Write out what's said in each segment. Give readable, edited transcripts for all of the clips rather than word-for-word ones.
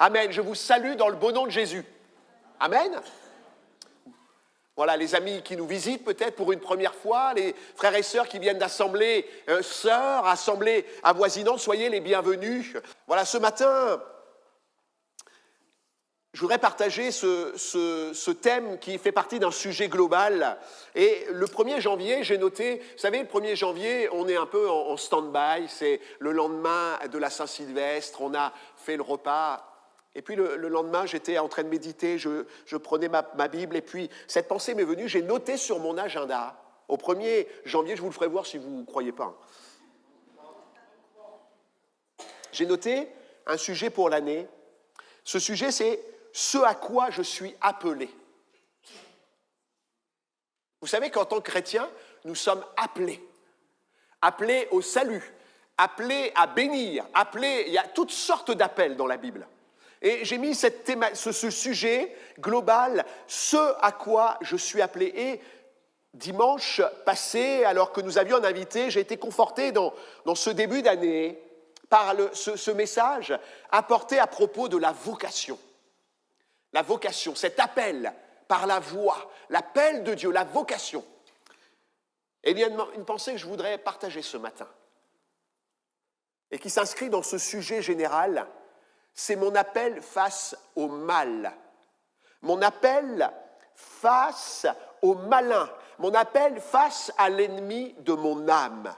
Amen. Je vous salue dans le beau nom de Jésus. Amen. Voilà, les amis qui nous visitent peut-être pour une première fois, les frères et sœurs qui viennent d'assemblées sœurs, assemblées avoisinantes, soyez les bienvenus. Voilà, ce matin, je voudrais partager ce thème qui fait partie d'un sujet global. Et le 1er janvier, j'ai noté, vous savez, le 1er janvier, on est un peu en stand-by, c'est le lendemain de la Saint-Sylvestre, on a fait le repas. Et puis le lendemain, j'étais en train de méditer, je prenais ma Bible, et puis cette pensée m'est venue, j'ai noté sur mon agenda, au 1er janvier, je vous le ferai voir si vous ne croyez pas. J'ai noté un sujet pour l'année. Ce sujet, c'est ce à quoi je suis appelé. Vous savez qu'en tant que chrétiens, nous sommes appelés au salut, appelés à bénir, il y a toutes sortes d'appels dans la Bible. Et j'ai mis ce sujet global, ce à quoi je suis appelé. Et dimanche passé, alors que nous avions un invité, j'ai été conforté dans ce début d'année par ce message apporté à propos de la vocation. La vocation, cet appel par la voix, l'appel de Dieu, la vocation. Et il y a une pensée que je voudrais partager ce matin et qui s'inscrit dans ce sujet général, c'est mon appel face au mal, mon appel face au malin, mon appel face à l'ennemi de mon âme.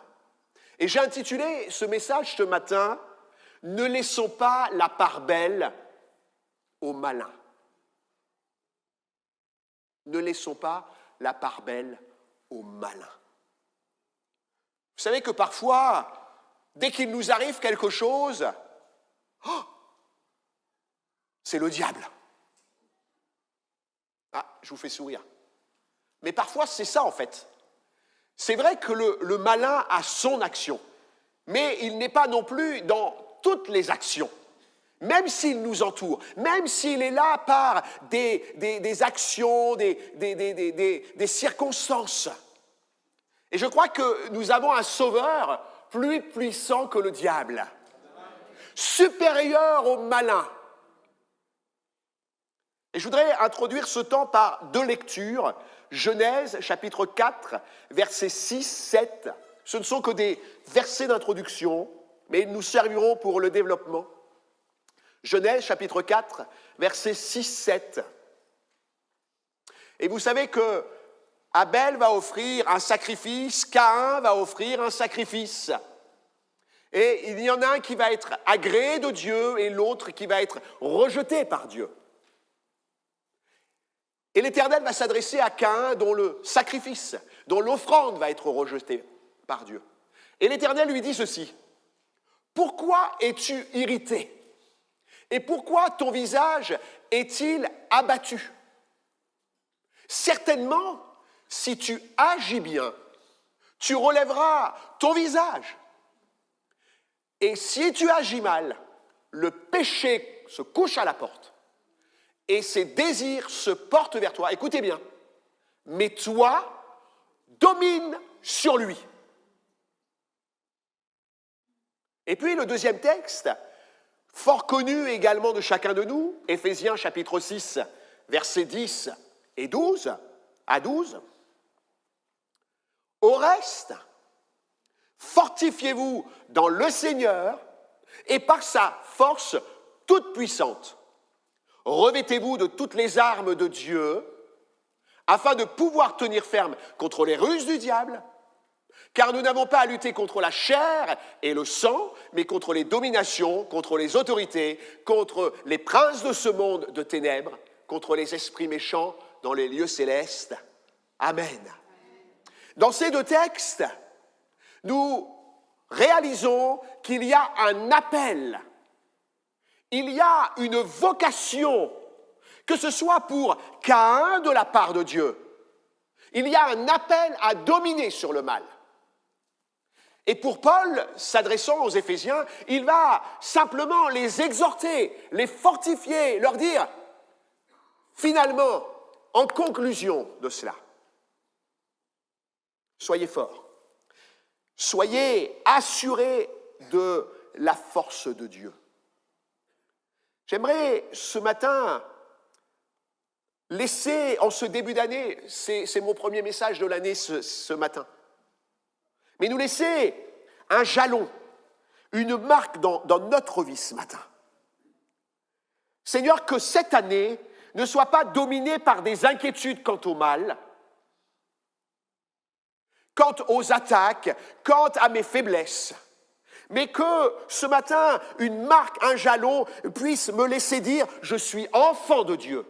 Et j'ai intitulé ce message ce matin « Ne laissons pas la part belle au malin ». Ne laissons pas la part belle au malin. Vous savez que parfois, dès qu'il nous arrive quelque chose, c'est le diable. Ah, je vous fais sourire. Mais parfois, c'est ça en fait. C'est vrai que le malin a son action, mais il n'est pas non plus dans toutes les actions. Même s'il nous entoure, même s'il est là par des actions, des circonstances. Et je crois que nous avons un sauveur plus puissant que le diable, supérieur au malin. Et je voudrais introduire ce temps par 2 lectures. Genèse, chapitre 4, versets 6, 7. Ce ne sont que des versets d'introduction, mais ils nous serviront pour le développement. Genèse, chapitre 4, versets 6, 7. Et vous savez que Abel va offrir un sacrifice, Caïn va offrir un sacrifice. Et il y en a un qui va être agréé de Dieu et l'autre qui va être rejeté par Dieu. Et l'Éternel va s'adresser à Caïn dont le sacrifice, dont l'offrande va être rejetée par Dieu. Et l'Éternel lui dit ceci, « Pourquoi es-tu irrité ? Et pourquoi ton visage est-il abattu ? Certainement, si tu agis bien, tu relèveras ton visage. Et si tu agis mal, le péché se couche à la porte et ses désirs se portent vers toi. Écoutez bien, mais toi, domine sur lui. » Et puis le deuxième texte, fort connu également de chacun de nous, Éphésiens chapitre 6, versets 10 et 12 à 12. Au reste, fortifiez-vous dans le Seigneur et par sa force toute puissante. Revêtez-vous de toutes les armes de Dieu afin de pouvoir tenir ferme contre les ruses du diable. Car nous n'avons pas à lutter contre la chair et le sang, mais contre les dominations, contre les autorités, contre les princes de ce monde de ténèbres, contre les esprits méchants dans les lieux célestes. Amen. Dans ces 2 textes, nous réalisons qu'il y a un appel, il y a une vocation, que ce soit pour Caïn de la part de Dieu. Il y a un appel à dominer sur le mal. Et pour Paul, s'adressant aux Éphésiens, il va simplement les exhorter, les fortifier, leur dire, finalement, en conclusion de cela, soyez forts, soyez assurés de la force de Dieu. J'aimerais ce matin laisser, en ce début d'année, c'est mon premier message de l'année ce matin, mais nous laisser un jalon, une marque dans notre vie ce matin. Seigneur, que cette année ne soit pas dominée par des inquiétudes quant au mal, quant aux attaques, quant à mes faiblesses, mais que ce matin, une marque, un jalon puisse me laisser dire « Je suis enfant de Dieu ».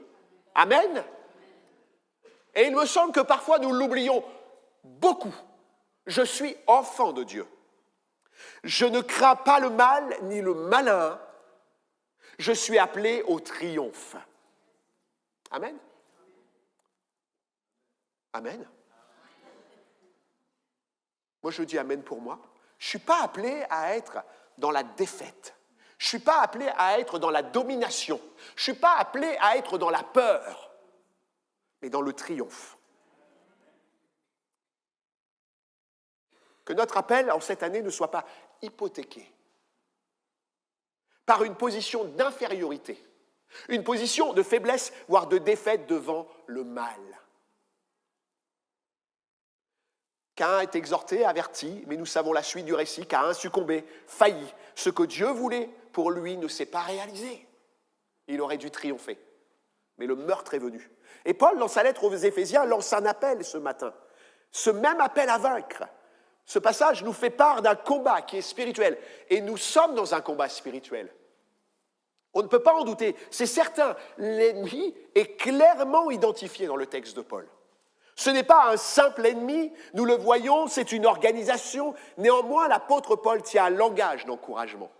Amen. Et il me semble que parfois nous l'oublions beaucoup. Je suis enfant de Dieu. Je ne crains pas le mal ni le malin. Je suis appelé au triomphe. Amen. Amen. Moi, je dis amen pour moi. Je ne suis pas appelé à être dans la défaite. Je ne suis pas appelé à être dans la domination. Je ne suis pas appelé à être dans la peur, mais dans le triomphe. Que notre appel en cette année ne soit pas hypothéqué par une position d'infériorité, une position de faiblesse, voire de défaite devant le mal. Caïn est exhorté, averti, mais nous savons la suite du récit. Caïn succombé, failli. Ce que Dieu voulait pour lui ne s'est pas réalisé. Il aurait dû triompher. Mais le meurtre est venu. Et Paul, dans sa lettre aux Éphésiens, lance un appel ce matin. Ce même appel à vaincre. Ce passage nous fait part d'un combat qui est spirituel. Et nous sommes dans un combat spirituel. On ne peut pas en douter. C'est certain, l'ennemi est clairement identifié dans le texte de Paul. Ce n'est pas un simple ennemi, nous le voyons, c'est une organisation. Néanmoins, l'apôtre Paul tient un langage d'encouragement.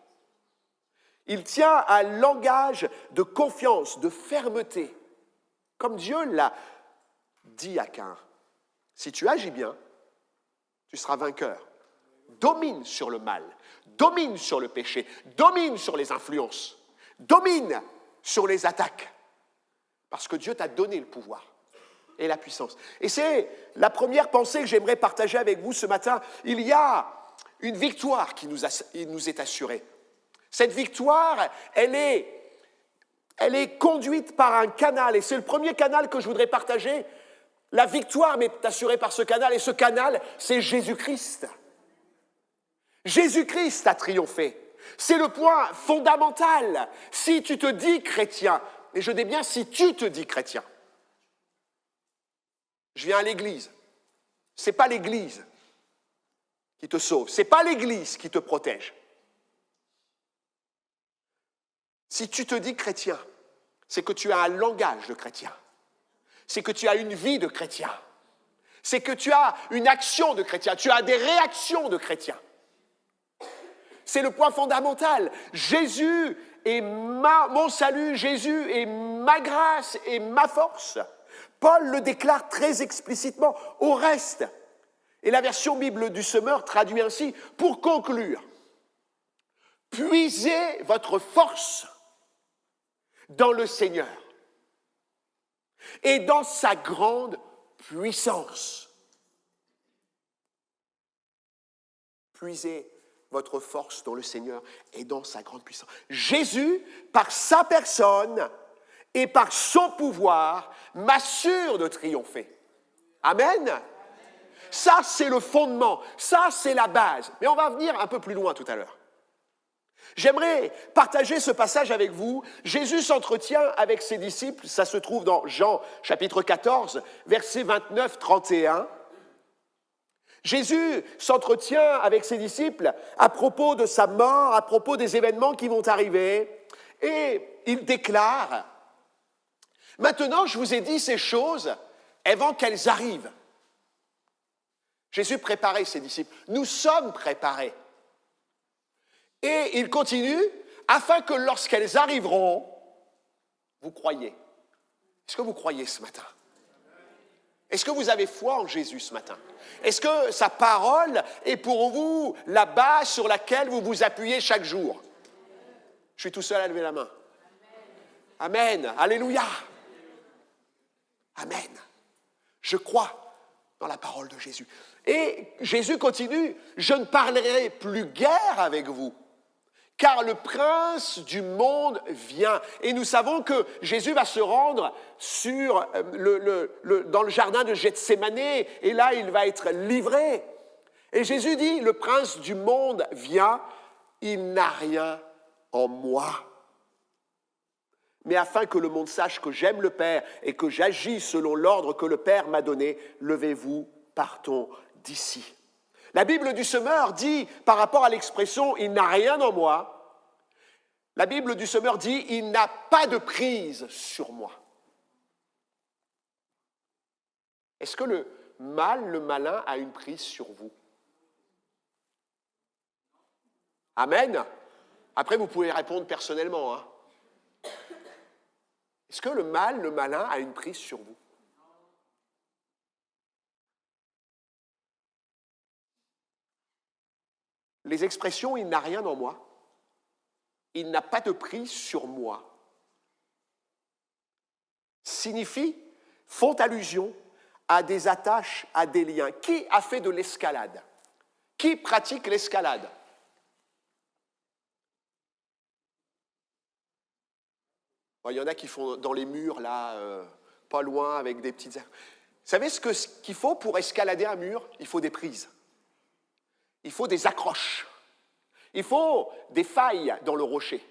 Il tient un langage de confiance, de fermeté. Comme Dieu l'a dit à Caïn. Si tu agis bien, tu seras vainqueur. Domine sur le mal, domine sur le péché, domine sur les influences, domine sur les attaques. Parce que Dieu t'a donné le pouvoir et la puissance. Et c'est la première pensée que j'aimerais partager avec vous ce matin. Il y a une victoire qui nous est assurée. Cette victoire, elle est conduite par un canal. Et c'est le premier canal que je voudrais partager. La victoire m'est assurée par ce canal. Et ce canal, c'est Jésus-Christ. Jésus-Christ a triomphé. C'est le point fondamental. Si tu te dis chrétien, et je dis bien si tu te dis chrétien, je viens à l'église. Ce n'est pas l'église qui te sauve. Ce n'est pas l'église qui te protège. Si tu te dis chrétien, c'est que tu as un langage de chrétien. C'est que tu as une vie de chrétien. C'est que tu as une action de chrétien. Tu as des réactions de chrétien. C'est le point fondamental. Jésus est mon salut. Jésus est ma grâce et ma force. Paul le déclare très explicitement au reste. Et la version Bible du Semeur traduit ainsi, pour conclure, puisez votre force dans le Seigneur et dans sa grande puissance. Puisez votre force dans le Seigneur et dans sa grande puissance. Jésus, par sa personne et par son pouvoir, m'assure de triompher. Amen. Ça, c'est le fondement. Ça, c'est la base. Mais on va venir un peu plus loin tout à l'heure. J'aimerais partager ce passage avec vous. Jésus s'entretient avec ses disciples. Ça se trouve dans Jean, chapitre 14, versets 29-31. Jésus s'entretient avec ses disciples à propos de sa mort, à propos des événements qui vont arriver. Et il déclare, « Maintenant, je vous ai dit ces choses avant qu'elles arrivent. » Jésus préparait ses disciples. Nous sommes préparés. Et il continue, afin que lorsqu'elles arriveront, vous croyez. Est-ce que vous croyez ce matin? Est-ce que vous avez foi en Jésus ce matin? Est-ce que sa parole est pour vous la base sur laquelle vous vous appuyez chaque jour? Je suis tout seul à lever la main. Amen. Alléluia. Amen. Je crois dans la parole de Jésus. Et Jésus continue, je ne parlerai plus guère avec vous, car le prince du monde vient. Et nous savons que Jésus va se rendre dans le jardin de Gethsémane, et là il va être livré. Et Jésus dit, le prince du monde vient, il n'a rien en moi. Mais afin que le monde sache que j'aime le Père et que j'agis selon l'ordre que le Père m'a donné, levez-vous, partons d'ici. La Bible du Semeur dit, par rapport à l'expression « il n'a rien en moi », la Bible du Semeur dit « il n'a pas de prise sur moi ». Est-ce que le malin a une prise sur vous? Amen. Après, vous pouvez répondre personnellement. Hein. Est-ce que le malin a une prise sur vous? Les expressions « il n'a rien en moi », « il n'a pas de prise sur moi » font allusion à des attaches, à des liens. Qui a fait de l'escalade? Qui pratique l'escalade? Bon, il y en a qui font dans les murs, là, pas loin, avec des petites... Vous savez ce qu'il faut pour escalader un mur? Il faut des prises. Il faut des accroches. Il faut des failles dans le rocher.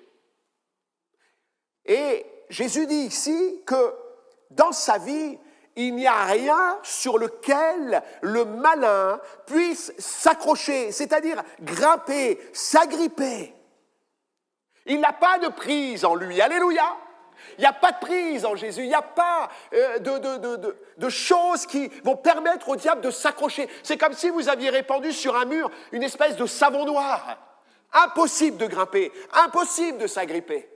Et Jésus dit ici que dans sa vie, il n'y a rien sur lequel le malin puisse s'accrocher, c'est-à-dire grimper, s'agripper. Il n'a pas de prise en lui. Alléluia! Il n'y a pas de prise en Jésus. Il n'y a pas de choses qui vont permettre au diable de s'accrocher. C'est comme si vous aviez répandu sur un mur une espèce de savon noir. Impossible de grimper, impossible de s'agripper.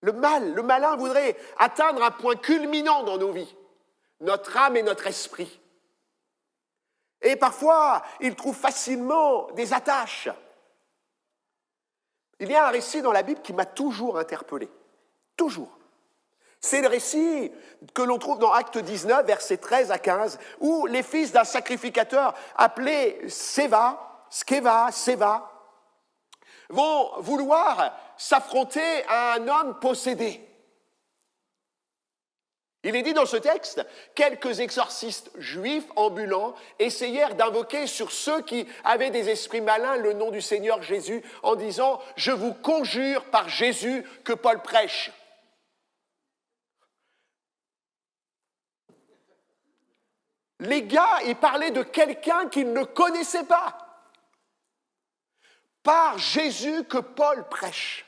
Le malin voudrait atteindre un point culminant dans nos vies, notre âme et notre esprit. Et parfois, il trouve facilement des attaches. Il y a un récit dans la Bible qui m'a toujours interpellé. Toujours. C'est le récit que l'on trouve dans Actes 19, versets 13 à 15, où les fils d'un sacrificateur appelé Sceva, vont vouloir s'affronter à un homme possédé. Il est dit dans ce texte, quelques exorcistes juifs ambulants essayèrent d'invoquer sur ceux qui avaient des esprits malins le nom du Seigneur Jésus en disant « Je vous conjure par Jésus que Paul prêche ». Les gars, ils parlaient de quelqu'un qu'ils ne connaissaient pas. Par Jésus que Paul prêche.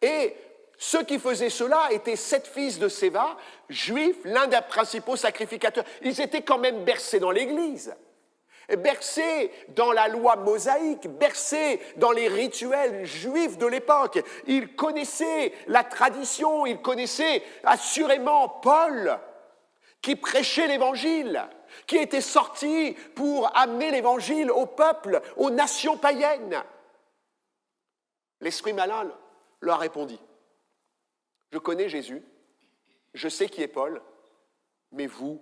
Et ceux qui faisaient cela étaient 7 fils de Sceva, juifs, l'un des principaux sacrificateurs. Ils étaient quand même bercés dans l'Église, bercés dans la loi mosaïque, bercés dans les rituels juifs de l'époque. Ils connaissaient la tradition, ils connaissaient assurément Paul, qui prêchait l'Évangile, qui était sorti pour amener l'Évangile au peuple, aux nations païennes. L'esprit malin leur répondit, « Je connais Jésus, je sais qui est Paul, mais vous,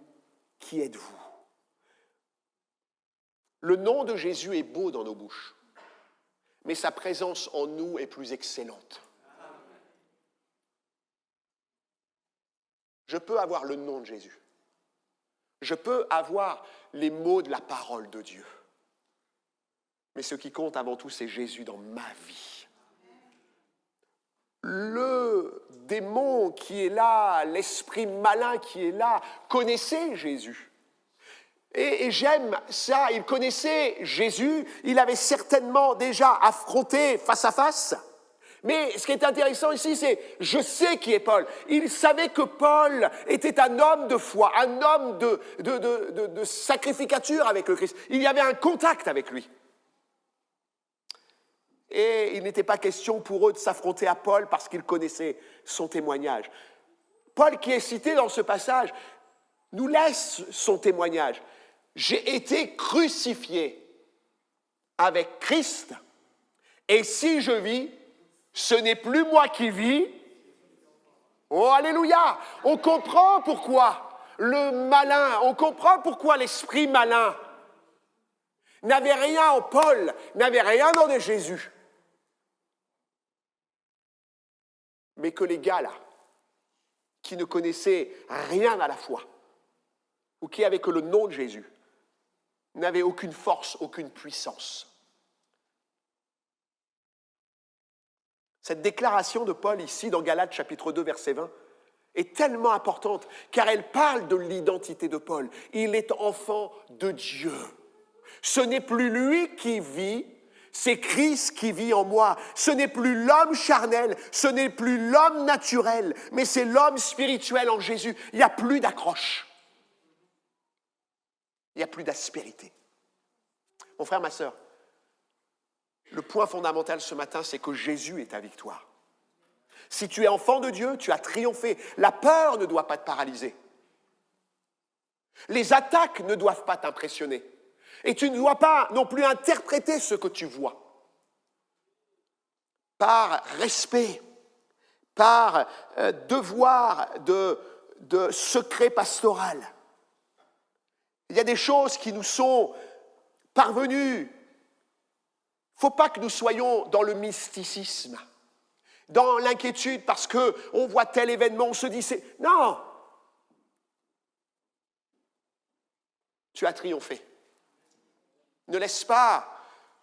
qui êtes-vous » Le nom de Jésus est beau dans nos bouches, mais sa présence en nous est plus excellente. Je peux avoir le nom de Jésus. Je peux avoir les mots de la parole de Dieu. Mais ce qui compte avant tout, c'est Jésus dans ma vie. Le démon qui est là, l'esprit malin qui est là, connaissait Jésus. Et j'aime ça, il connaissait Jésus, il avait certainement déjà affronté face à face. Mais ce qui est intéressant ici, c'est « je sais qui est Paul ». Il savait que Paul était un homme de foi, un homme de sacrificature avec le Christ. Il y avait un contact avec lui. Et il n'était pas question pour eux de s'affronter à Paul parce qu'ils connaissaient son témoignage. Paul, qui est cité dans ce passage, nous laisse son témoignage. « J'ai été crucifié avec Christ, et si je vis, ce n'est plus moi qui vis. » Oh, alléluia! On comprend pourquoi le malin, on comprend pourquoi l'esprit malin n'avait rien en Paul, n'avait rien en Jésus. Mais que les gars là, qui ne connaissaient rien à la foi, ou qui avaient que le nom de Jésus, n'avaient aucune force, aucune puissance. Cette déclaration de Paul ici dans Galates chapitre 2 verset 20 est tellement importante car elle parle de l'identité de Paul. Il est enfant de Dieu. Ce n'est plus lui qui vit, c'est Christ qui vit en moi. Ce n'est plus l'homme charnel, ce n'est plus l'homme naturel, mais c'est l'homme spirituel en Jésus. Il n'y a plus d'accroche. Il n'y a plus d'aspérité. Mon frère, ma sœur, le point fondamental ce matin, c'est que Jésus est ta victoire. Si tu es enfant de Dieu, tu as triomphé. La peur ne doit pas te paralyser. Les attaques ne doivent pas t'impressionner. Et tu ne dois pas non plus interpréter ce que tu vois. Par respect, par devoir de secret pastoral. Il y a des choses qui nous sont parvenues. Il ne faut pas que nous soyons dans le mysticisme, dans l'inquiétude parce qu'on voit tel événement, on se dit c'est... Non! Tu as triomphé. Ne laisse pas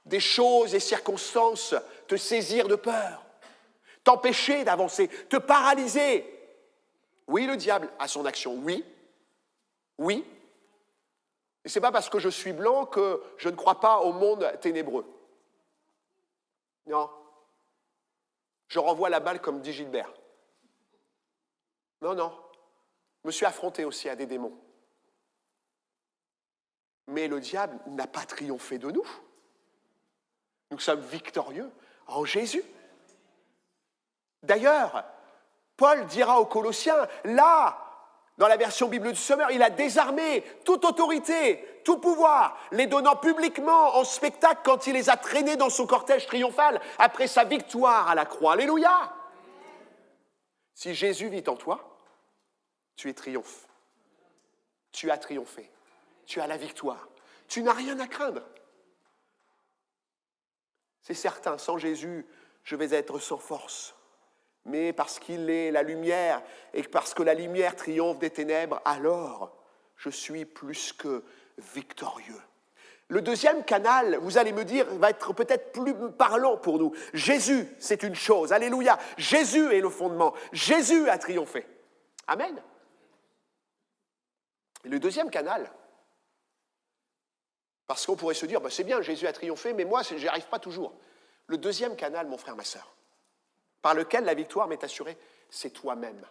des choses et circonstances te saisir de peur, t'empêcher d'avancer, te paralyser. Oui, le diable a son action, oui. Et ce n'est pas parce que je suis blanc que je ne crois pas au monde ténébreux. Non. Je renvoie la balle comme dit Gilbert. Non. Je me suis affronté aussi à des démons. Mais le diable n'a pas triomphé de nous. Nous sommes victorieux en Jésus. D'ailleurs, Paul dira aux Colossiens, là, dans la version Bible du Semeur, il a désarmé toute autorité, tout pouvoir, les donnant publiquement en spectacle quand il les a traînés dans son cortège triomphal après sa victoire à la croix. Alléluia! Si Jésus vit en toi, tu es triomphe. Tu as triomphé. Tu as la victoire. Tu n'as rien à craindre. C'est certain, sans Jésus, je vais être sans force. Mais parce qu'il est la lumière et parce que la lumière triomphe des ténèbres, alors je suis plus que victorieux. Le deuxième canal, vous allez me dire, va être peut-être plus parlant pour nous. Jésus, c'est une chose. Alléluia. Jésus est le fondement. Jésus a triomphé. Amen. Et le deuxième canal, parce qu'on pourrait se dire, c'est bien, Jésus a triomphé, mais moi, je n'y arrive pas toujours. Le deuxième canal, mon frère, ma sœur, par lequel la victoire m'est assurée, c'est toi-même.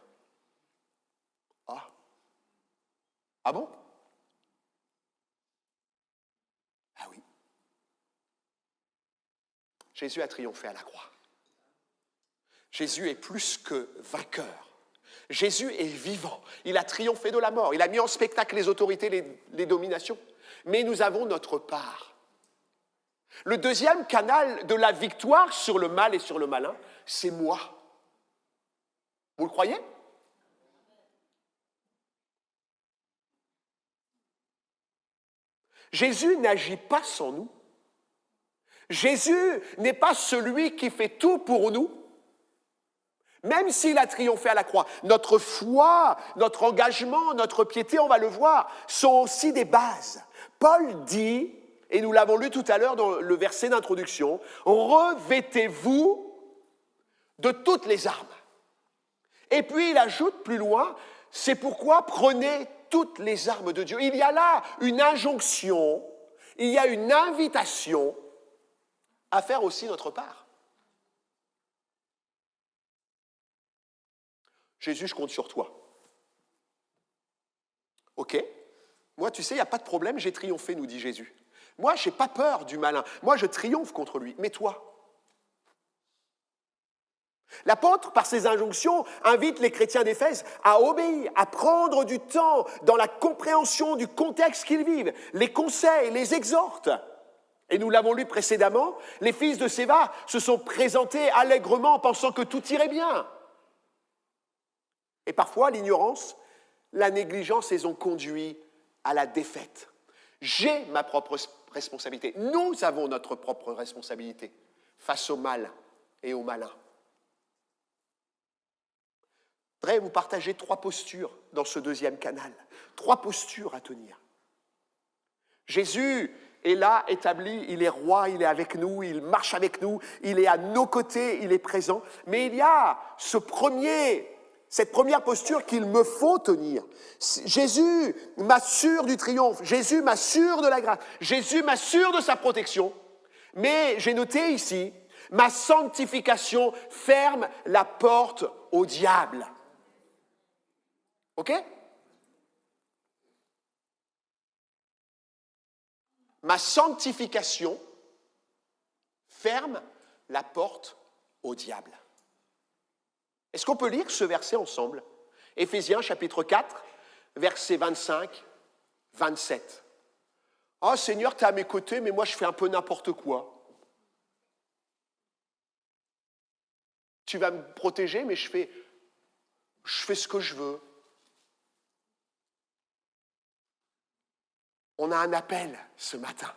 Ah bon? Ah oui. Jésus a triomphé à la croix. Jésus est plus que vainqueur. Jésus est vivant. Il a triomphé de la mort. Il a mis en spectacle les autorités, les dominations. Mais nous avons notre part. Le deuxième canal de la victoire sur le mal et sur le malin, c'est moi. Vous le croyez? Jésus n'agit pas sans nous. Jésus n'est pas celui qui fait tout pour nous. Même s'il a triomphé à la croix, notre foi, notre engagement, notre piété, on va le voir, sont aussi des bases. Paul dit, et nous l'avons lu tout à l'heure dans le verset d'introduction, « Revêtez-vous de toutes les armes. » Et puis il ajoute plus loin, « C'est pourquoi prenez toutes les armes de Dieu. » Il y a là une injonction, il y a une invitation à faire aussi notre part. Jésus, je compte sur toi. Ok, moi tu sais, il n'y a pas de problème, j'ai triomphé, nous dit Jésus. Moi, je n'ai pas peur du malin. Moi, je triomphe contre lui. Mais toi? L'apôtre, par ses injonctions, invite les chrétiens d'Éphèse à obéir, à prendre du temps dans la compréhension du contexte qu'ils vivent, les conseille, les exhorte. Et nous l'avons lu précédemment, les fils de Séva se sont présentés allègrement en pensant que tout irait bien. Et parfois, l'ignorance, la négligence les ont conduits à la défaite. J'ai ma propre responsabilité. Nous avons notre propre responsabilité face au mal et au malin. Je voudrais vous partager 3 postures dans ce deuxième canal. 3 postures à tenir. Jésus est là, établi, il est roi, il est avec nous, il marche avec nous, il est à nos côtés, il est présent. Mais il y a cette première posture qu'il me faut tenir. Jésus m'assure du triomphe, Jésus m'assure de la grâce, Jésus m'assure de sa protection. Mais j'ai noté ici, ma sanctification ferme la porte au diable. OK ? Ma sanctification ferme la porte au diable. Est-ce qu'on peut lire ce verset ensemble ? Éphésiens chapitre 4, versets 25, 27. « Oh Seigneur, tu es à mes côtés, mais moi je fais un peu n'importe quoi. Tu vas me protéger, mais je fais ce que je veux. » On a un appel ce matin,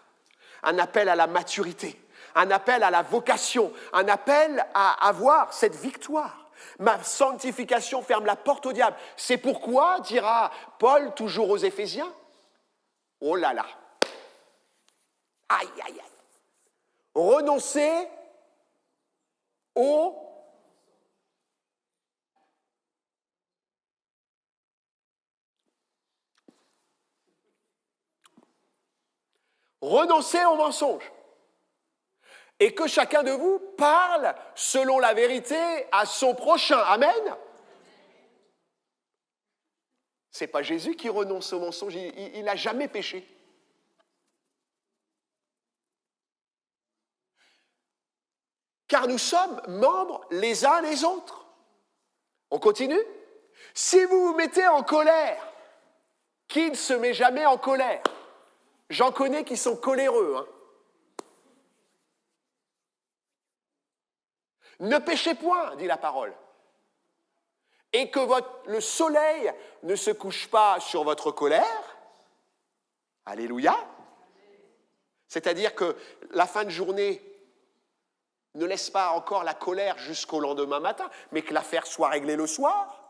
un appel à la maturité, un appel à la vocation, un appel à avoir cette victoire. Ma sanctification ferme la porte au diable. C'est pourquoi, dira Paul toujours aux Éphésiens, oh là là, aïe aïe aïe, renoncer au mensonge. Et que chacun de vous parle selon la vérité à son prochain. Amen. C'est pas Jésus qui renonce au mensonge, il n'a jamais péché. Car nous sommes membres les uns les autres. On continue ? Si vous vous mettez en colère, qui ne se met jamais en colère ? J'en connais qui sont coléreux. Hein. Ne péchez point, dit la parole. Et que le soleil ne se couche pas sur votre colère. Alléluia. C'est-à-dire que la fin de journée ne laisse pas encore la colère jusqu'au lendemain matin, mais que l'affaire soit réglée le soir.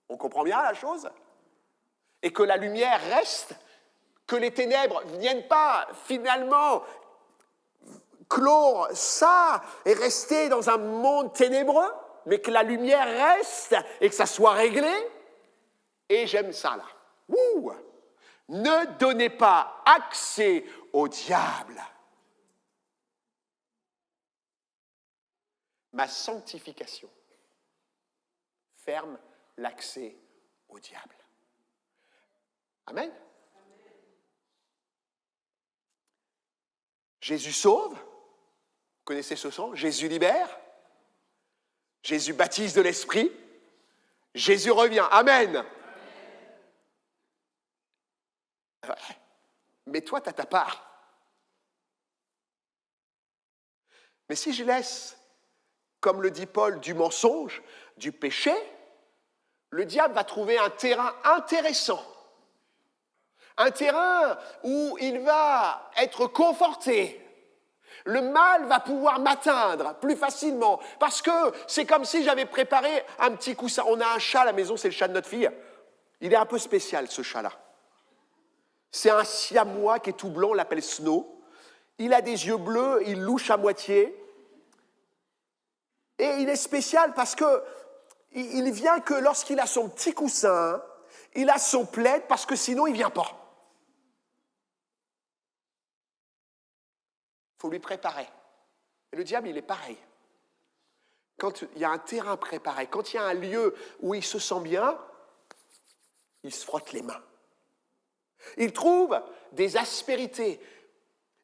On comprend bien la chose ? Et que la lumière reste, que les ténèbres ne viennent pas finalement clore ça et rester dans un monde ténébreux, mais que la lumière reste et que ça soit réglé. Et j'aime ça là. Ouh. Ne donnez pas accès au diable. Ma sanctification ferme l'accès au diable. Amen. Jésus sauve. Vous connaissez ce chant ? Jésus libère. Jésus baptise de l'Esprit. Jésus revient. Amen. Mais toi, tu as ta part. Mais si je laisse, comme le dit Paul, du mensonge, du péché, le diable va trouver un terrain intéressant. Un terrain où il va être conforté. Le mal va pouvoir m'atteindre plus facilement. Parce que c'est comme si j'avais préparé un petit coussin. On a un chat à la maison, c'est le chat de notre fille. Il est un peu spécial, ce chat-là. C'est un siamois qui est tout blanc, on l'appelle Snow. Il a des yeux bleus, il louche à moitié. Et il est spécial parce que il vient que lorsqu'il a son petit coussin, il a son plaid, parce que sinon il ne vient pas. Il faut lui préparer. Et le diable, il est pareil. Quand il y a un terrain préparé, quand il y a un lieu où il se sent bien, il se frotte les mains. Il trouve des aspérités.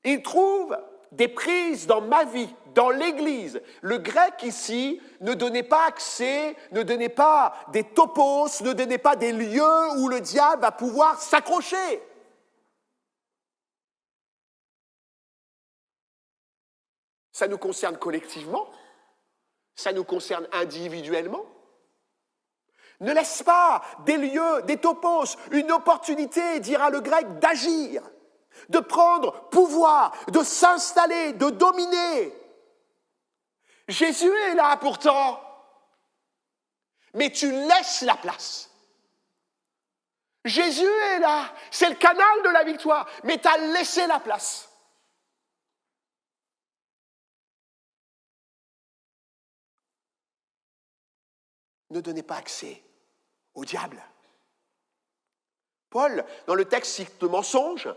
Il trouve des prises dans ma vie, dans l'Église. Le grec ici ne donnait pas accès, ne donnait pas des topos, ne donnait pas des lieux où le diable va pouvoir s'accrocher. Ça nous concerne collectivement, ça nous concerne individuellement. Ne laisse pas des lieux, des topos, une opportunité, dira le grec, d'agir. de prendre pouvoir, de s'installer, de dominer. Jésus est là pourtant, mais tu laisses la place. Jésus est là, c'est le canal de la victoire, mais tu as laissé la place. Ne donnez pas accès au diable. Paul, dans le texte, cite le mensonge,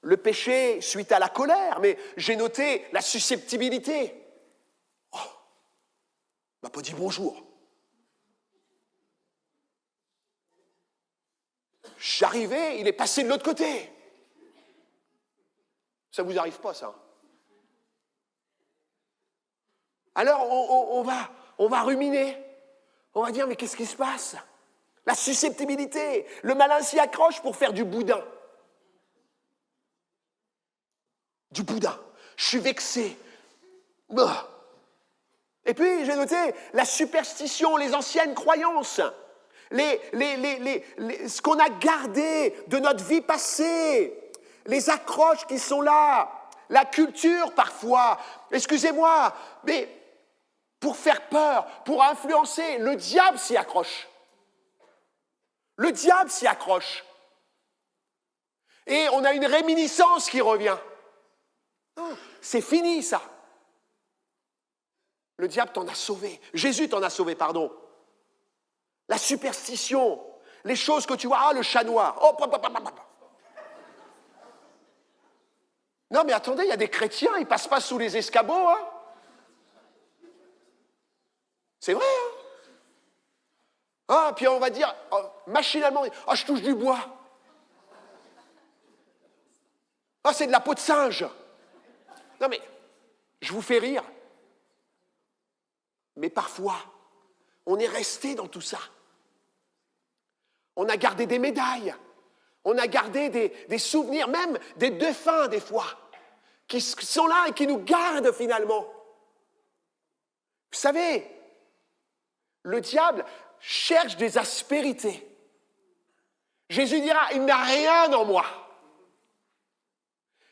le péché suite à la colère, mais j'ai noté la susceptibilité. Oh, il m'a pas dit bonjour. Je suis arrivé, il est passé de l'autre côté. Ça ne vous arrive pas, ça? Alors, on va ruminer. On va dire, mais qu'est-ce qui se passe? La susceptibilité. Le malin s'y accroche pour faire du boudin. Du boudin. Je suis vexé. Et puis, j'ai noté la superstition, les anciennes croyances. Ce qu'on a gardé de notre vie passée, les accroches qui sont là, la culture parfois, excusez-moi, mais pour faire peur, pour influencer, le diable s'y accroche. Le diable s'y accroche. Et on a une réminiscence qui revient. C'est fini ça. Le diable t'en a sauvé. Jésus t'en a sauvé, pardon. La superstition, les choses que tu vois, le chat noir. Oh, non, mais attendez, il y a des chrétiens, ils ne passent pas sous les escabeaux. Hein. C'est vrai. Hein. Ah, puis on va dire, machinalement, je touche du bois. C'est de la peau de singe. Non, mais je vous fais rire. Mais parfois, on est resté dans tout ça. On a gardé des médailles, on a gardé des souvenirs, même des défunts des fois, qui sont là et qui nous gardent finalement. Vous savez, le diable cherche des aspérités. Jésus dira, il n'a rien en moi.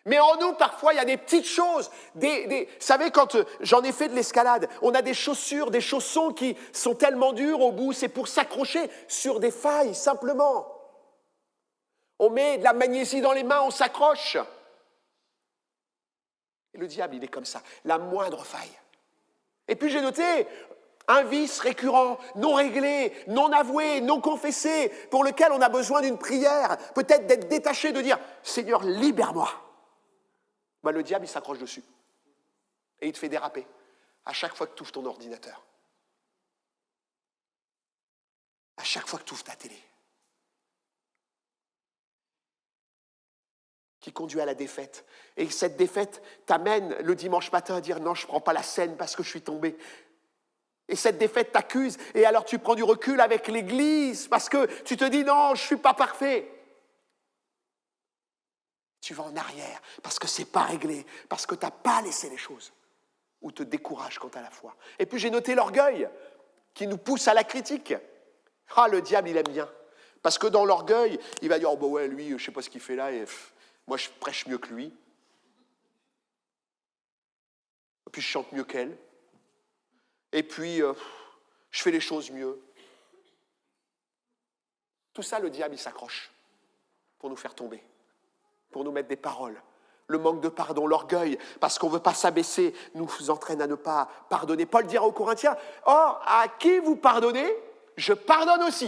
Mais en nous, parfois, il y a des petites choses. Vous savez, quand j'en ai fait de l'escalade, on a des chaussures, des chaussons qui sont tellement durs au bout, c'est pour s'accrocher sur des failles, simplement. On met de la magnésie dans les mains, on s'accroche. Et le diable, il est comme ça, la moindre faille. Et puis j'ai noté un vice récurrent, non réglé, non avoué, non confessé, pour lequel on a besoin d'une prière, peut-être d'être détaché, de dire « Seigneur, libère-moi ». Le diable, il s'accroche dessus. Et il te fait déraper à chaque fois que tu ouvres ton ordinateur. À chaque fois que tu ouvres ta télé. Qui conduit à la défaite. Et cette défaite t'amène le dimanche matin à dire « Non, je ne prends pas la scène parce que je suis tombé ». Et cette défaite t'accuse. Et alors tu prends du recul avec l'Église parce que tu te dis « Non, je ne suis pas parfait ». Tu vas en arrière, parce que ce n'est pas réglé, parce que tu n'as pas laissé les choses, ou te décourage quant à la foi. Et puis j'ai noté l'orgueil, qui nous pousse à la critique. Le diable, il aime bien. Parce que dans l'orgueil, il va dire « Oh, bah ouais, lui, je ne sais pas ce qu'il fait là, et moi, je prêche mieux que lui. Et puis, je chante mieux qu'elle. Et puis, je fais les choses mieux. » Tout ça, le diable, il s'accroche pour nous faire tomber. Pour nous mettre des paroles. Le manque de pardon, l'orgueil, parce qu'on ne veut pas s'abaisser, nous entraîne à ne pas pardonner. Paul dira aux Corinthiens, « Or, à qui vous pardonnez, je pardonne aussi. »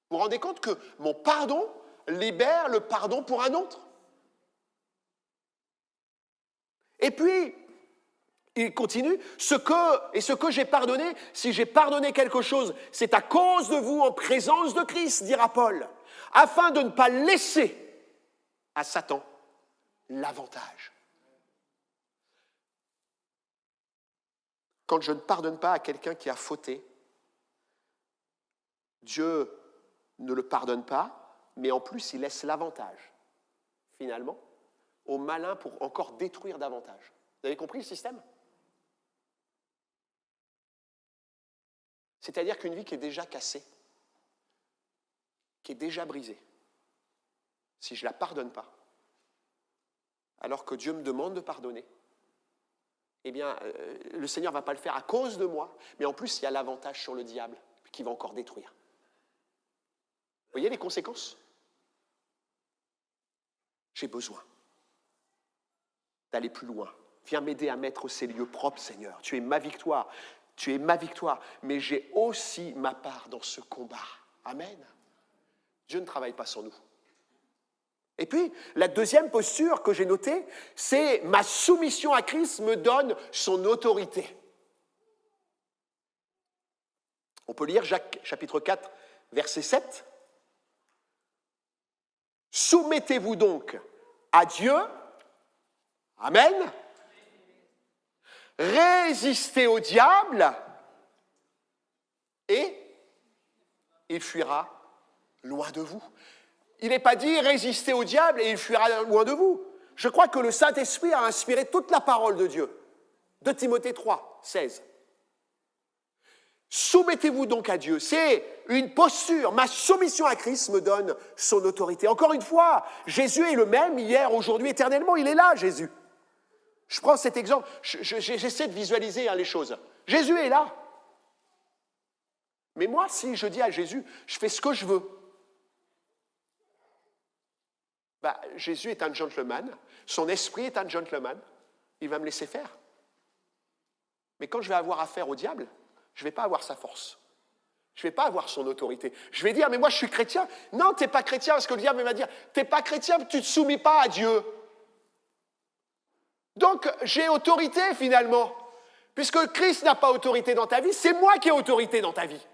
Vous vous rendez compte que mon pardon libère le pardon pour un autre? Et puis, il continue, ce que j'ai pardonné, si j'ai pardonné quelque chose, c'est à cause de vous en présence de Christ, dira Paul, afin de ne pas laisser à Satan l'avantage. Quand je ne pardonne pas à quelqu'un qui a fauté, Dieu ne le pardonne pas, mais en plus il laisse l'avantage, finalement, au malin pour encore détruire davantage. Vous avez compris le système? C'est-à-dire qu'une vie qui est déjà cassée, qui est déjà brisée, si je ne la pardonne pas, alors que Dieu me demande de pardonner, eh bien, le Seigneur ne va pas le faire à cause de moi, mais en plus, il y a l'avantage sur le diable qui va encore détruire. Vous voyez les conséquences? J'ai besoin d'aller plus loin. Viens m'aider à mettre ces lieux propres, Seigneur. Tu es ma victoire. Tu es ma victoire. Mais j'ai aussi ma part dans ce combat. Amen. Dieu ne travaille pas sans nous. Et puis, la deuxième posture que j'ai notée, c'est ma soumission à Christ me donne son autorité. On peut lire Jacques chapitre 4, verset 7. Soumettez-vous donc à Dieu. Amen. Résistez au diable et il fuira loin de vous. Il n'est pas dit résistez au diable et il fuira loin de vous. Je crois que le Saint-Esprit a inspiré toute la parole de Dieu. 2 Timothée 3, 16. Soumettez-vous donc à Dieu. C'est une posture. Ma soumission à Christ me donne son autorité. Encore une fois, Jésus est le même hier, aujourd'hui, éternellement. Il est là, Jésus. Je prends cet exemple. J'essaie de visualiser les choses. Jésus est là. Mais moi, si je dis à Jésus, je fais ce que je veux. Jésus est un gentleman. Son esprit est un gentleman. Il va me laisser faire. Mais quand je vais avoir affaire au diable, je ne vais pas avoir sa force. Je ne vais pas avoir son autorité. Je vais dire, mais moi je suis chrétien. Non, tu n'es pas chrétien, parce que le diable va dire, tu n'es pas chrétien, tu ne te soumets pas à Dieu. Donc j'ai autorité finalement. Puisque Christ n'a pas autorité dans ta vie, c'est moi qui ai autorité dans ta vie.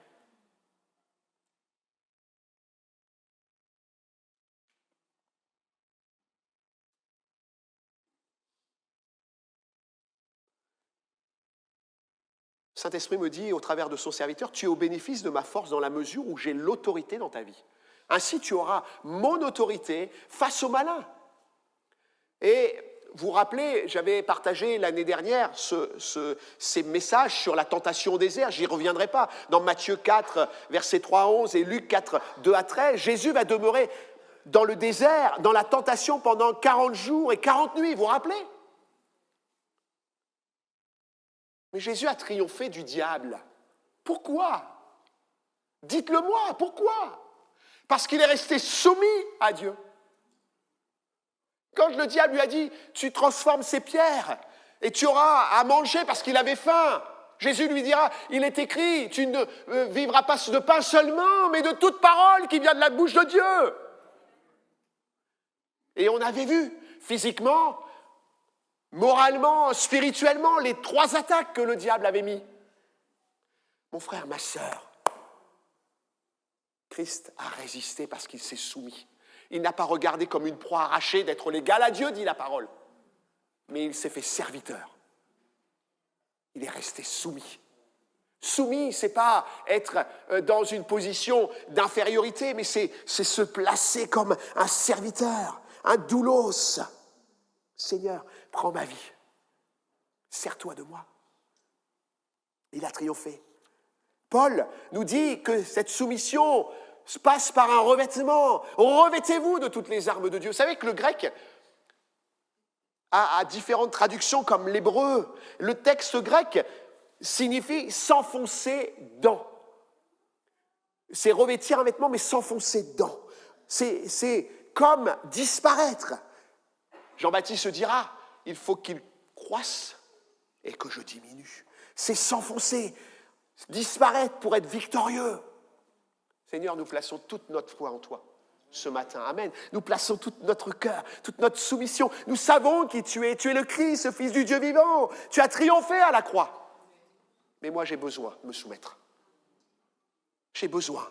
Saint-Esprit me dit, au travers de son serviteur, tu es au bénéfice de ma force dans la mesure où j'ai l'autorité dans ta vie. Ainsi, tu auras mon autorité face au malin. Et vous vous rappelez, j'avais partagé l'année dernière ces messages sur la tentation au désert, j'y reviendrai pas. Dans Matthieu 4, versets 3 à 11 et Luc 4, 2 à 13, Jésus va demeurer dans le désert, dans la tentation pendant 40 jours et 40 nuits, vous vous rappelez? Mais Jésus a triomphé du diable. Pourquoi? Dites-le moi, pourquoi? Parce qu'il est resté soumis à Dieu. Quand le diable lui a dit, tu transformes ces pierres et tu auras à manger parce qu'il avait faim, Jésus lui dira, il est écrit, tu ne vivras pas de pain seulement, mais de toute parole qui vient de la bouche de Dieu. Et on avait vu physiquement, moralement, spirituellement, les 3 attaques que le diable avait mis. Mon frère, ma sœur, Christ a résisté parce qu'il s'est soumis. Il n'a pas regardé comme une proie arrachée d'être l'égal à Dieu, dit la parole. Mais il s'est fait serviteur. Il est resté soumis. Soumis, ce n'est pas être dans une position d'infériorité, mais c'est se placer comme un serviteur, un doulos. Seigneur, prends ma vie. Sers-toi de moi. Il a triomphé. Paul nous dit que cette soumission se passe par un revêtement. Revêtez-vous de toutes les armes de Dieu. Vous savez que le grec a différentes traductions comme l'hébreu. Le texte grec signifie s'enfoncer dans. C'est revêtir un vêtement, mais s'enfoncer dans. C'est comme disparaître. Jean-Baptiste se dira, il faut qu'il croisse et que je diminue. C'est s'enfoncer, disparaître pour être victorieux. Seigneur, nous plaçons toute notre foi en toi ce matin. Amen. Nous plaçons tout notre cœur, toute notre soumission. Nous savons qui tu es. Tu es le Christ, le Fils du Dieu vivant. Tu as triomphé à la croix. Mais moi, j'ai besoin de me soumettre. J'ai besoin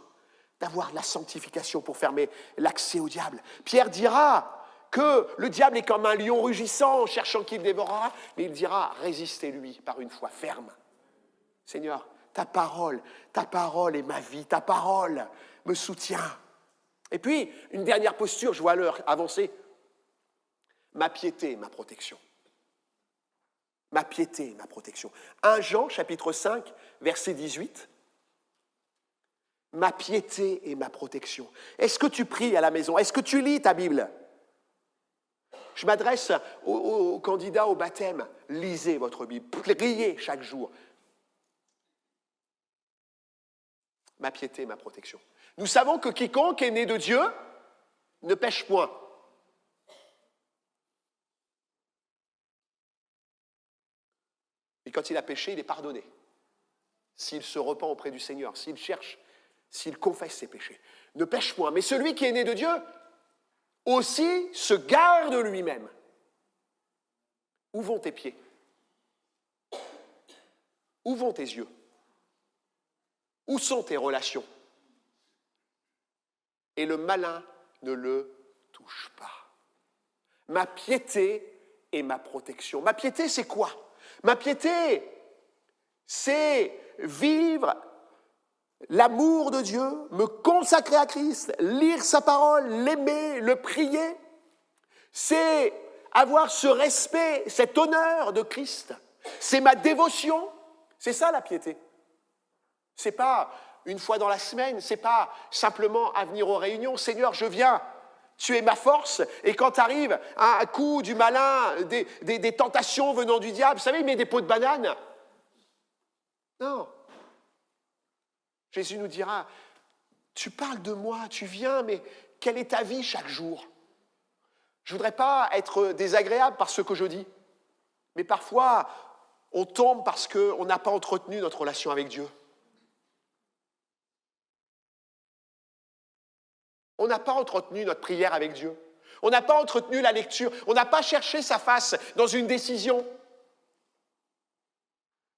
d'avoir de la sanctification pour fermer l'accès au diable. Pierre dira que le diable est comme un lion rugissant, cherchant qui le dévorera, mais il dira, résistez-lui par une foi ferme. Seigneur, ta parole est ma vie, ta parole me soutient. Et puis, une dernière posture, je vois l'heure avancer. Ma piété, ma protection. Ma piété, ma protection. 1 Jean, chapitre 5, verset 18. Ma piété et ma protection. Est-ce que tu pries à la maison? Est-ce que tu lis ta Bible? Je m'adresse aux candidats au baptême. Lisez votre Bible, priez chaque jour. Ma piété, ma protection. Nous savons que quiconque est né de Dieu ne pêche point. Et quand il a péché, il est pardonné. S'il se repent auprès du Seigneur, s'il cherche, s'il confesse ses péchés. Ne pêche point. Mais celui qui est né de Dieu aussi se garde lui-même. Où vont tes pieds? Où vont tes yeux? Où sont tes relations? Et le malin ne le touche pas. Ma piété est ma protection. Ma piété, c'est quoi? Ma piété, c'est vivre l'amour de Dieu, me consacrer à Christ, lire sa parole, l'aimer, le prier. C'est avoir ce respect, cet honneur de Christ. C'est ma dévotion. C'est ça la piété. C'est pas une fois dans la semaine, c'est pas simplement à venir aux réunions. Seigneur, je viens. Tu es ma force, et quand arrive un coup du malin, des tentations venant du diable, vous savez, il met des pots de banane. Non. Jésus nous dira, tu parles de moi, tu viens, mais quelle est ta vie chaque jour? Je ne voudrais pas être désagréable par ce que je dis, mais parfois, on tombe parce qu'on n'a pas entretenu notre relation avec Dieu. On n'a pas entretenu notre prière avec Dieu. On n'a pas entretenu la lecture. On n'a pas cherché sa face dans une décision.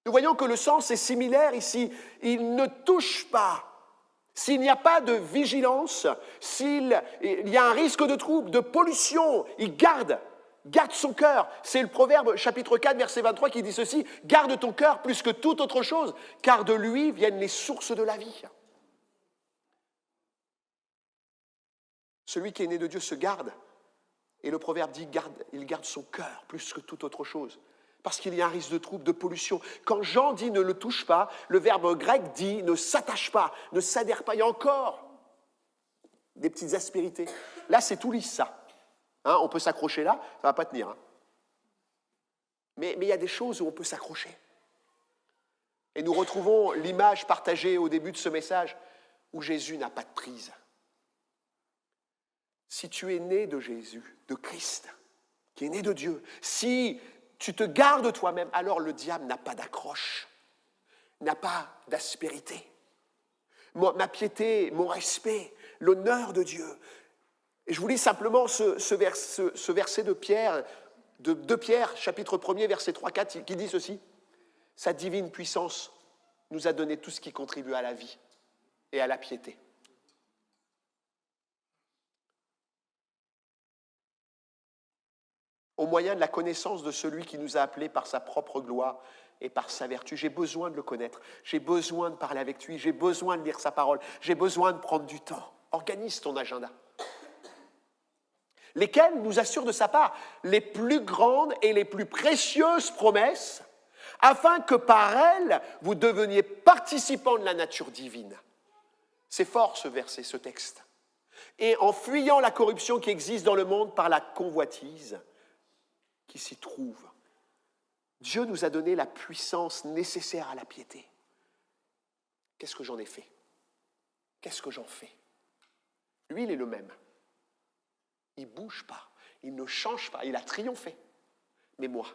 Nous voyons que le sens est similaire ici. Il ne touche pas. S'il n'y a pas de vigilance, s'il y a un risque de trouble, de pollution, il garde son cœur. C'est le Proverbe chapitre 4, verset 23 qui dit ceci, « Garde ton cœur plus que toute autre chose, car de lui viennent les sources de la vie. » Celui qui est né de Dieu se garde. Et le proverbe dit, il garde son cœur plus que toute autre chose. Parce qu'il y a un risque de trouble, de pollution. Quand Jean dit ne le touche pas, le verbe grec dit ne s'attache pas, ne s'adhère pas. Il y a encore des petites aspérités. Là, c'est tout lisse, ça. Hein, on peut s'accrocher là, ça ne va pas tenir. Hein. Mais il y a des choses où on peut s'accrocher. Et nous retrouvons l'image partagée au début de ce message où Jésus n'a pas de prise. Si tu es né de Jésus, de Christ, qui est né de Dieu, si tu te gardes toi-même, alors le diable n'a pas d'accroche, n'a pas d'aspérité. Ma piété, mon respect, l'honneur de Dieu. Et je vous lis simplement ce verset de Pierre, de 2 Pierre, chapitre 1er, verset 3-4, qui dit ceci. Sa divine puissance nous a donné tout ce qui contribue à la vie et à la piété. Au moyen de la connaissance de celui qui nous a appelés par sa propre gloire et par sa vertu. J'ai besoin de le connaître, j'ai besoin de parler avec lui, j'ai besoin de lire sa parole, j'ai besoin de prendre du temps. Organise ton agenda. Lesquels nous assurent de sa part les plus grandes et les plus précieuses promesses, afin que par elles, vous deveniez participants de la nature divine. C'est fort ce verset, ce texte. Et en fuyant la corruption qui existe dans le monde par la convoitise, qui s'y trouve. Dieu nous a donné la puissance nécessaire à la piété. Qu'est-ce que j'en ai fait? Qu'est-ce que j'en fais? Lui, il est le même. Il ne bouge pas, il ne change pas, il a triomphé. Mais moi,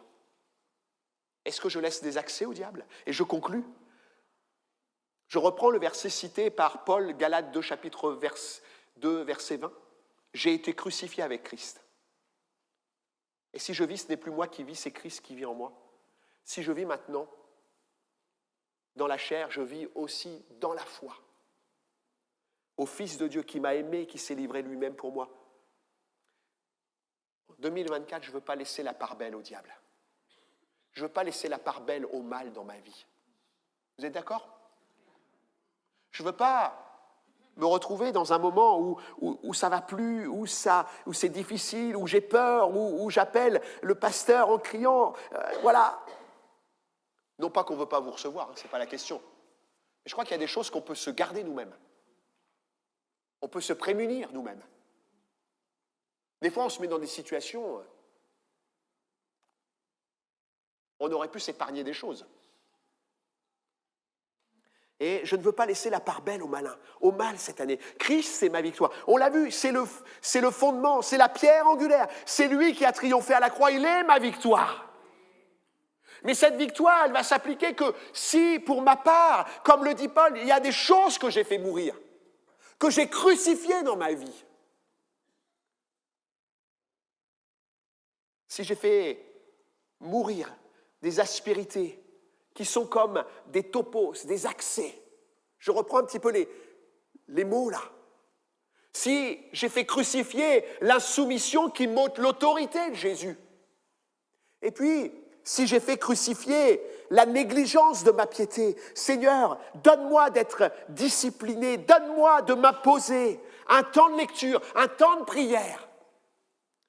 est-ce que je laisse des accès au diable? Et je conclus. Je reprends le verset cité par Paul, Galates 2, chapitre 2, verset 20. J'ai été crucifié avec Christ. Et si je vis, ce n'est plus moi qui vis, c'est Christ qui vit en moi. Si je vis maintenant dans la chair, je vis aussi dans la foi. Au Fils de Dieu qui m'a aimé, qui s'est livré lui-même pour moi. En 2024, je ne veux pas laisser la part belle au diable. Je ne veux pas laisser la part belle au mal dans ma vie. Vous êtes d'accord? Je ne veux pas me retrouver dans un moment où ça ne va plus, où c'est difficile, où j'ai peur, où j'appelle le pasteur en criant, voilà. Non pas qu'on ne veut pas vous recevoir, hein, ce n'est pas la question. Mais je crois qu'il y a des choses qu'on peut se garder nous-mêmes. On peut se prémunir nous-mêmes. Des fois, on se met dans des situations, On aurait pu s'épargner des choses. Et je ne veux pas laisser la part belle au malin, au mal cette année. Christ, c'est ma victoire. On l'a vu, c'est le fondement, c'est la pierre angulaire. C'est lui qui a triomphé à la croix, il est ma victoire. Mais cette victoire, elle va s'appliquer que si, pour ma part, comme le dit Paul, il y a des choses que j'ai fait mourir, que j'ai crucifiées dans ma vie. Si j'ai fait mourir des aspérités qui sont comme des topos, des accès. Je reprends un petit peu les mots là. Si j'ai fait crucifier l'insoumission qui montre l'autorité de Jésus. Et puis, si j'ai fait crucifier la négligence de ma piété, Seigneur, donne-moi d'être discipliné, donne-moi de m'imposer un temps de lecture, un temps de prière.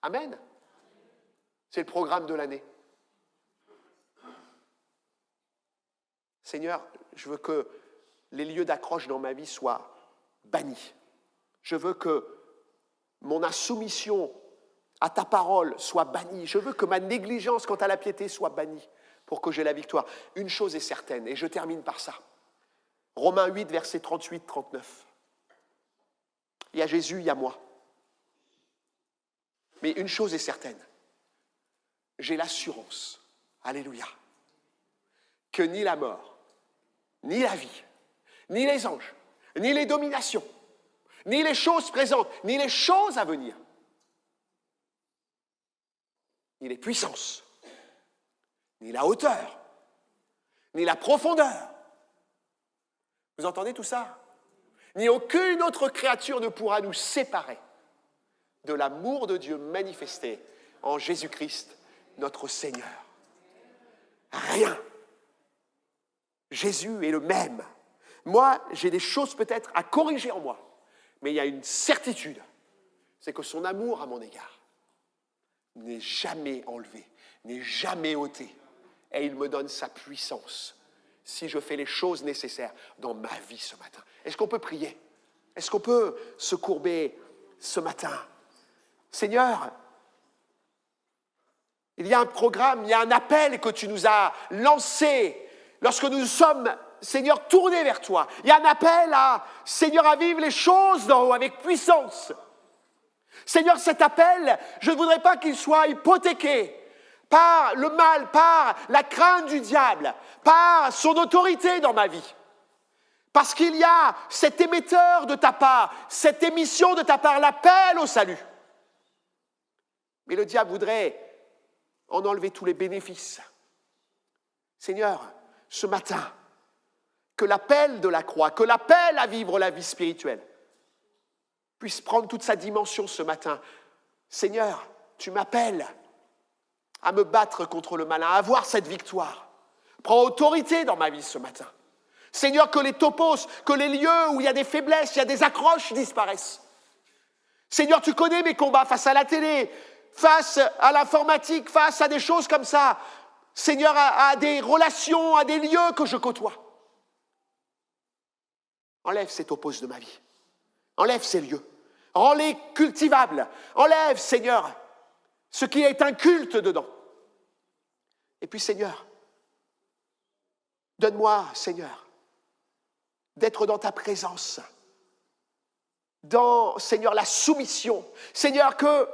Amen. C'est le programme de l'année. Seigneur, je veux que les lieux d'accroche dans ma vie soient bannis. Je veux que mon insoumission à ta parole soit bannie. Je veux que ma négligence quant à la piété soit bannie pour que j'aie la victoire. Une chose est certaine, et je termine par ça. Romains 8, versets 38-39. Il y a Jésus, il y a moi. Mais une chose est certaine. J'ai l'assurance, alléluia, que ni la mort, ni la vie, ni les anges, ni les dominations, ni les choses présentes, ni les choses à venir, ni les puissances, ni la hauteur, ni la profondeur. Vous entendez tout ça? Ni aucune autre créature ne pourra nous séparer de l'amour de Dieu manifesté en Jésus-Christ, notre Seigneur. Rien. Jésus est le même. Moi, j'ai des choses peut-être à corriger en moi, mais il y a une certitude, c'est que son amour à mon égard n'est jamais enlevé, n'est jamais ôté, et il me donne sa puissance si je fais les choses nécessaires dans ma vie ce matin. Est-ce qu'on peut prier? Est-ce qu'on peut se courber ce matin? Seigneur, il y a un programme, il y a un appel que tu nous as lancé lorsque nous sommes, Seigneur, tournés vers toi. Il y a un appel à, Seigneur, à vivre les choses d'en haut avec puissance. Seigneur, cet appel, je ne voudrais pas qu'il soit hypothéqué par le mal, par la crainte du diable, par son autorité dans ma vie. Parce qu'il y a cet émetteur de ta part, cette émission de ta part, l'appel au salut. Mais le diable voudrait en enlever tous les bénéfices. Seigneur, ce matin, que l'appel de la croix, que l'appel à vivre la vie spirituelle puisse prendre toute sa dimension ce matin. Seigneur, tu m'appelles à me battre contre le malin, à avoir cette victoire. Prends autorité dans ma vie ce matin. Seigneur, que les topos, que les lieux où il y a des faiblesses, il y a des accroches disparaissent. Seigneur, tu connais mes combats face à la télé, face à l'informatique, face à des choses comme ça. Seigneur, à des relations, à des lieux que je côtoie. Enlève ces topos de ma vie. Enlève ces lieux. Rends-les cultivables. Enlève, Seigneur, ce qui est un culte dedans. Et puis, Seigneur, donne-moi, Seigneur, d'être dans ta présence. Dans, Seigneur, la soumission. Seigneur, que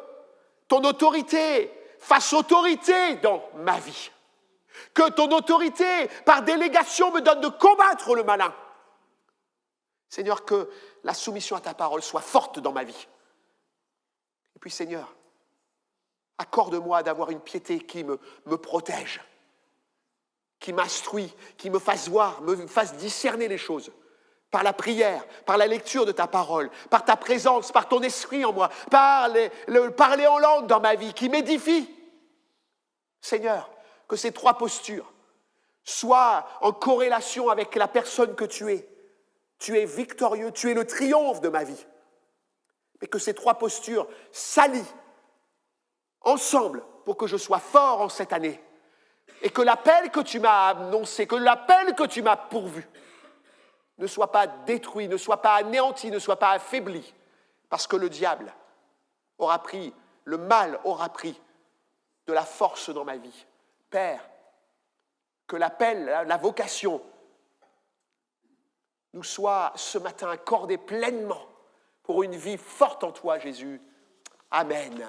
ton autorité fasse autorité dans ma vie. Que ton autorité, par délégation, me donne de combattre le malin. Seigneur, que la soumission à ta parole soit forte dans ma vie. Et puis, Seigneur, accorde-moi d'avoir une piété qui me protège, qui m'instruit, qui me fasse voir, me fasse discerner les choses. Par la prière, par la lecture de ta parole, par ta présence, par ton esprit en moi, par le parler en langue dans ma vie, qui m'édifie. Seigneur, que ces trois postures soient en corrélation avec la personne que tu es. Tu es victorieux, tu es le triomphe de ma vie. Mais que ces trois postures s'allient ensemble pour que je sois fort en cette année. Et que l'appel que tu m'as annoncé, que l'appel que tu m'as pourvu, ne soit pas détruit, ne soit pas anéanti, ne soit pas affaibli. Parce que le diable aura pris, le mal aura pris de la force dans ma vie. Père, que l'appel, la vocation nous soit ce matin accordée pleinement pour une vie forte en toi, Jésus. Amen.